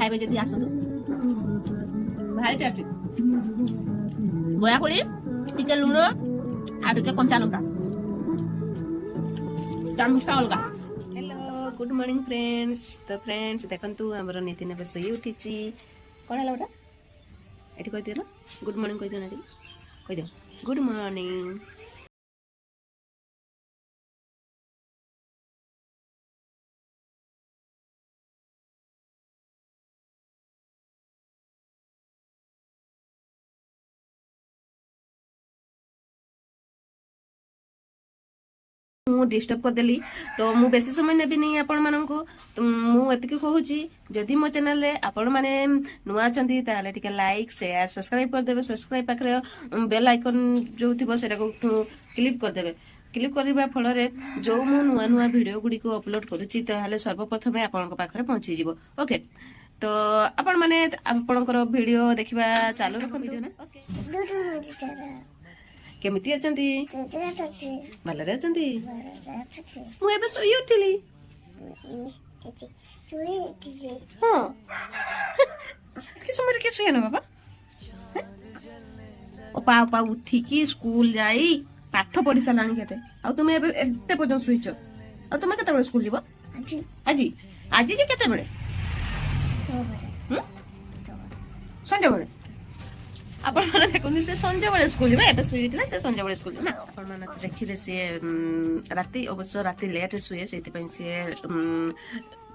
ଖାଇବେ ଯଦି ଆସନ୍ତୁ ଭାରି ଟେଷ୍ଟି ଦୟାକରି ଟିକେ ଲୁଣ ଆଉ ଟିକେ କଞ୍ଚା ଲଙ୍କା ଚାମଚ ଅଲଗା। Hello good morning friends. तो फ्रेंड्स देखंतु हमर नितिन बे सोई उठिची कोन हला बेटा एठी कहि दियो ना गुड मॉर्निंग कहि दियो ना कहि दियो गुड मॉर्निंग। मु डिस्टर्ब करदेली तो मु बेसी समय नेबी नहीं आपण माननको तो मु एतिकी कहूची जदि मो चैनल रे आपण माने नुआ अछंती ताले टिके लाइक शेयर सब्सक्राइब कर देबे। सब्सक्राइब पाखरे बेल आइकन जो थिबो सेटा को क्लिक कर देबे। क्लिक करबा फल रे जो मु नुआ नुआ वीडियो गुडी को अपलोड करूची ताले सर्वप्रथमे आपण को पाखरे पहुंची जिवो। ओके तो आपण माने आपणकर वीडियो देखिबा चालू रखंती ना। ओके केमिति अछंती भलरे अछंती मु एबे सोई उठिली हां कि समय के सोई ना बाबा ओपा ओपा उठी की स्कूल जाई पाठ पढी सलानी केते आ तुमे एबे एते पजन सोईचो आ तुमे केते बेले स्कूल जीवो आजी आजी आजी जे केते बेले संजय बेले आपण माने देखुनी से संजय बेले स्कूल जीवा एबे सुईतला से संजय बेले स्कूल ना आपण माने देखिले से राती अवश्य राती लेट सुए सेति पई से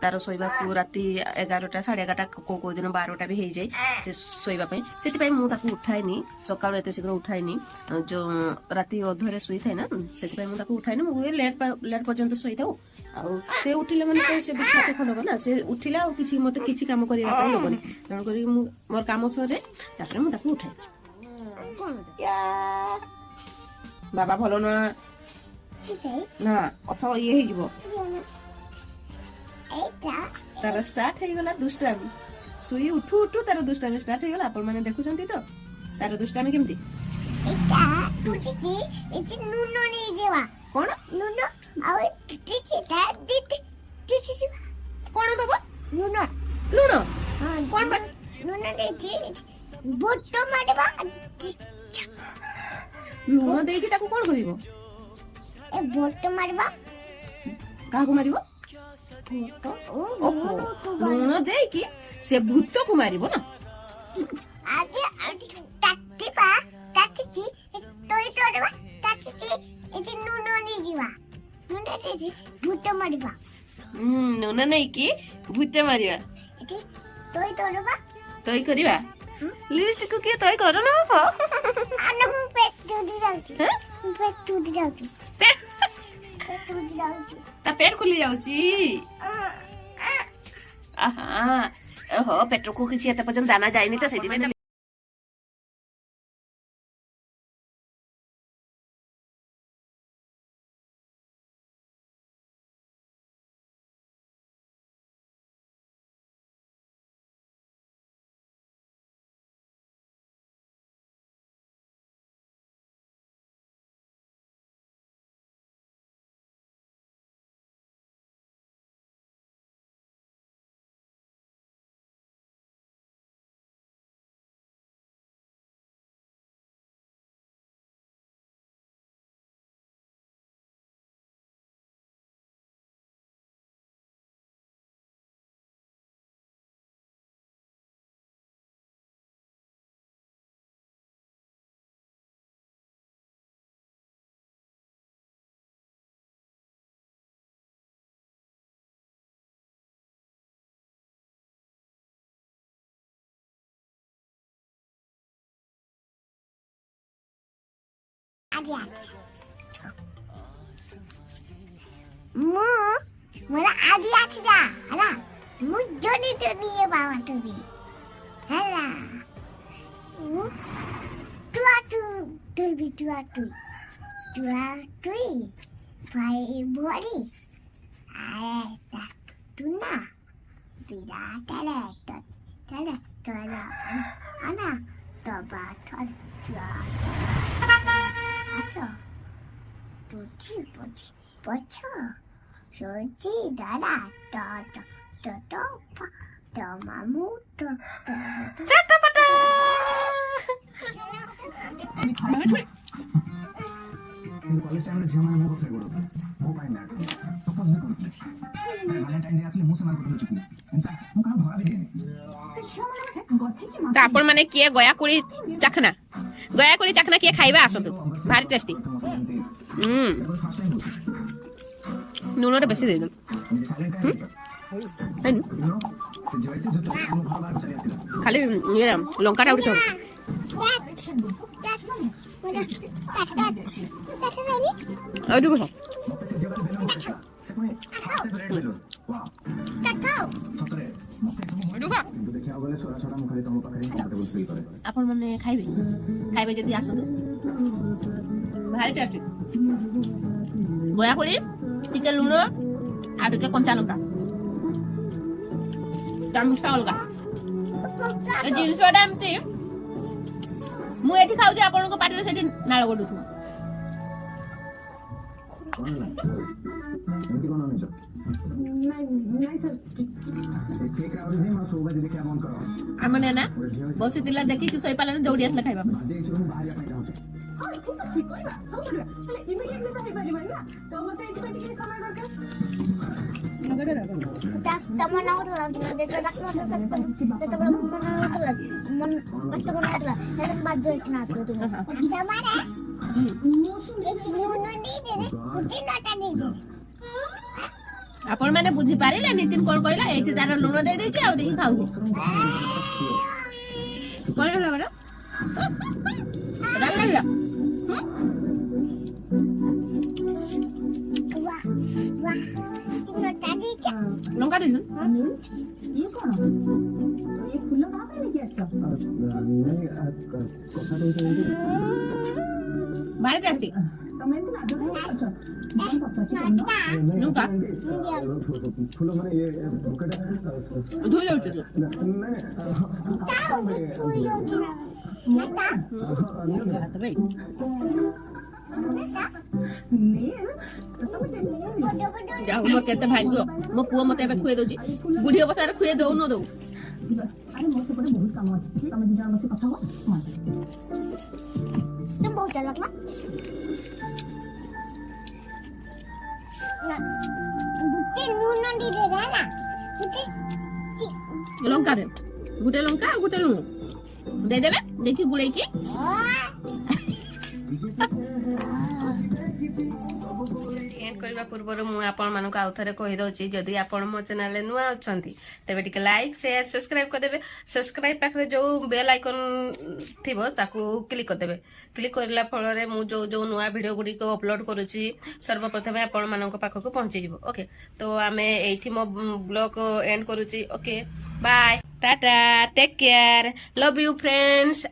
तार सोइबा को राती 11टा 11:30 को दिन 12टा भी हे जाय से सोइबा पई सेति पई मु ताकू उठाइनी सकाळ एते शीघ्र उठाइनी जो राती अधरे सुई थाय ना सेति पई मु ताकू उठाइनी मु लेट पर्यंत सोई थाउ आ से उठिले माने से बिछाते खडब ना से उठिला आ किछि मते किछि काम करिया पई होबनी तण करी मु मोर काम सरे तापर मु ताकू उठाइ या बाबा भलो ना ना अथ ये हे जिवो तार स्टार्ट है गला दुष्टामी सुई उठू उठू तार दुष्टामी स्टार्ट है गला आपण माने देखुचंती तो तार दुष्टामी केमती एटा तुची की एती नुनो नै जेवा कोन नुनो आ टिची ता दिती टिची कोन दबो नुनो नुनो हां कोन बा नुनो देती बोटो मारबा नुनो देकी ताको कोन करिवो ए बोटो मारबा काको मारिवो लुण देकी से भूत को मारिबो ना आगे आगे ताकीबा ताकीकी तोय तोडबा ताकीकी एती नुन नै जीवा नुन देती भूत मारिबा नुन नै की भूत मारिबा एती तोय तोडबा तोय करिबा लिपस्टिक के तोय करो ना बाबा आना मु पेट दूधी जाउची पेट दूधी जाउची पेट दूधी जाउची ता पेट खुली जाउची आहा ओहो पेट्रो को किसी एते पजन दाना जायनी त सेदी में आगे मु मला आधी आची जा हला मु जोनी जोनी ये बाबा तुम्ही हला मु तुआ तू तुबी तुआ तुई भाई बोरी अरे ता तू ना बिरा तले तले ana तबा थल तुआ अच्छा तुझी पछ सोची दादा तो चटपटा कॉलेज टाइम रे झियो माने मो पछाइ गोडो मो पाइ ना प्रपोज भी करू भ्यालेंटाइन डे आसले मो से मान को चुकी एंता मो का धरा भी तो आपण माने किए गयाकुड़ी चखना किए खाइबा आसतु भारी टेस्टी नून रे बेसी दे दो खाली ये लंका टा उठी और देखो आपण माने खाइबे जदी आसतु भारी टेस्टी गयाकुड़ी टिके लूण आ टिके कंचा लंका चामचा अलगा ए जिनसोटा एमती मु एठी खाउची आपण को पाटी सेठी नाळ गडुछु एमती कोन होइछ नाही सर केक आउट जे मा सोबा जे क्या मन करो आमने ना बसी दिला देखि कि सोई पालन दौड़ी आसला खाइबा जे सुनु बाहर या पाइ जाउछ हां ठीक है ठीक है सब बोलिए चले इमीडिएटली तो नहीं पारी ना तो मते एटी के समय दरकार आपण माने बुझी पारिले नितिन कोन कहला एठी तार लूण दे देछि आ देखि खाउ कोन होला बडा राम लागला लंका दे ये कौन ये फूल कहां पे लेके आछो नहीं कोठा दे बारे टेस्टी तमे तो ना दो अच्छा कौन पचासी लंका फूल माने ये बुकेट धोई जाउछ तू तो भाई जाओ मो केते भाग्य मो पुओ मते बे खुए दोजी बुढ़ी अवस्था रे खुए दो न दो अरे मोर से बहुत काम अछि तमे दिन जान से कथा हो तुम बहुत अलग ना गुट्टे नून दी दे ना गुट्टे लंका दे गुटे लंका गुटे लूण दे देले देखि गुड़े की एंड करबा पूर्व मु आपण मानक आउ थरे कहि दउची जदी आपण मो चैनल ले नुआ अछंती तबे टिके लाइक शेयर सब्सक्राइब कर देबे सब्सक्राइब पाखरे जो बेल आइकन थिबो ताकू क्लिक कर देबे क्लिक करला फल रे मु जो जो नुआ वीडियो गुडी को अपलोड करूची सर्वप्रथम आपण मानक पाखको पहुंची जिवो ओके तो आमे एठी मो ब्लॉग एंड करूची okay bye tata take care love you friends